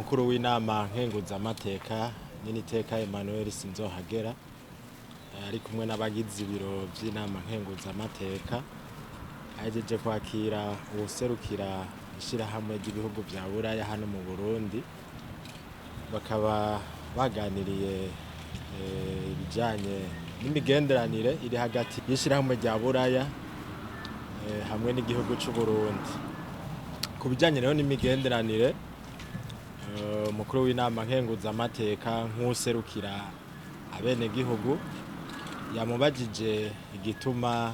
n'umukuru w'inama nkenguzamateka Nyeniteka Emmanuel Sinzohagera ari kumwe n'abagize ibiro by'inama nkenguzamateka ahejeje kwakira uwuserukira ishirahamwe ry'ibihugu vya Buraya hano mu Burundi, bakaba baganiriye ibijanye n'imigenderanire iri hagati y'ishirahamwe rya Buraya hamwe n'igihugu c'u Burundi. Ku bijanye rero n'imigenderanire, umukuru w'inama nkenguzamateka nk'userukira abenegihugu yamubajije igituma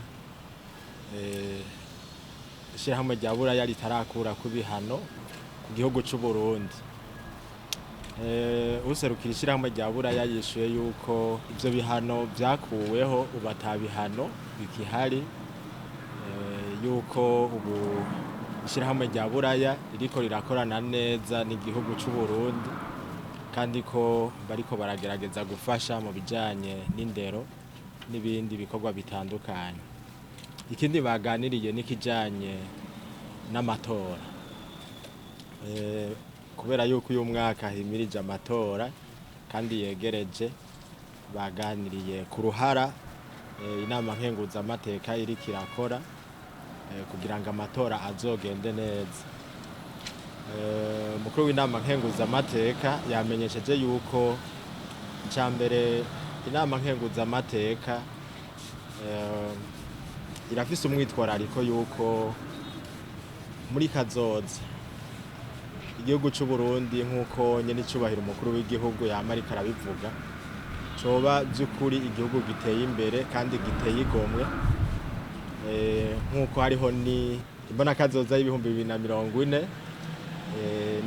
ishirahamwe rya Buraya ritarakurako ibihano ku gihugu c'u Burundi. Userukira ishirahamwe rya Buraya yishuye yuko ivyo bihano vyakuweho ubu ata bihano bikihari, yuko ubu ishirahamwe rya Buraya ririko rirakorana neza n'igihugu c'u Burundi, kandi ko bariko baragerageza gufasha mu bijanye n'indero n'ibindi bikorwa bitandukanye. Ikindi baganiriye n'ikijanye n'amatora, kubera yuko uyu mwaka himirije amatora kandi yegereje, baganiriye ku ruhara inama nkenguzamateka iriko irakora kugira ngo amatora azogende neza. Umukuru w'inama nkenguzamateka yamenyesheje yuko icambere inama nkenguzamateka irafise umwitwarariko yuko muri kazoza igihugu c'u Burundi, nk'uko nyenicubahiro umukuru w'igihugu yama ariko arabivuga, coba vy'ukuri igihugu giteye imbere kandi giteye igomwe, nk'uko hariho ni imbonakazoza y'ibihumbi 2040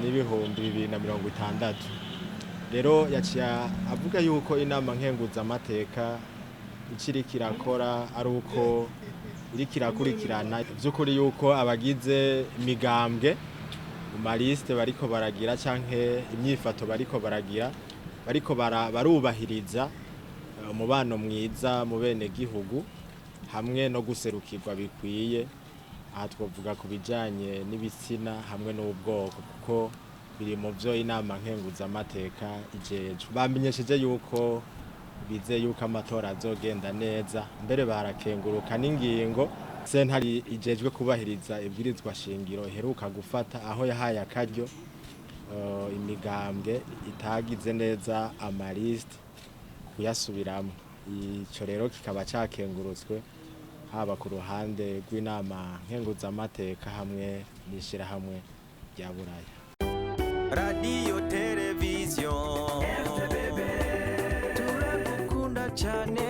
n'ibihumbi 2060. Rero yaciye avuga yuko inama nkenguzamateka ikiriko irakora ari uko iriko irakurikirana vy'ukuri yuko abagize imigambwe mu maliste bariko baragira canke imyifato bariko baragira bariko barubahiriza umubano mwiza mu benegihugu hamwe no guserukirwa bikwiye. Aha twovuga ku bijanye n'ibitsina hamwe n'ubwoko, kuko biri mu vyo inama nkenguzamateka ijejwe. Bamenyesheje yuko bizeye yuko amatora azogenda neza, mbere barakenguruka n'ingingo sentare ijejwe kubahiriza ibwirizwa shingiro iheruka gufata, aho yahaye akaryo imigambwe itagize neza amaliste kuyasubiramwo. Ico rero kikaba cakengurutswe haba ku ruhande rw'inama nkenguzamateka hamwe n'ishirahamwe rya Buraya. Radio television turakunda cyane.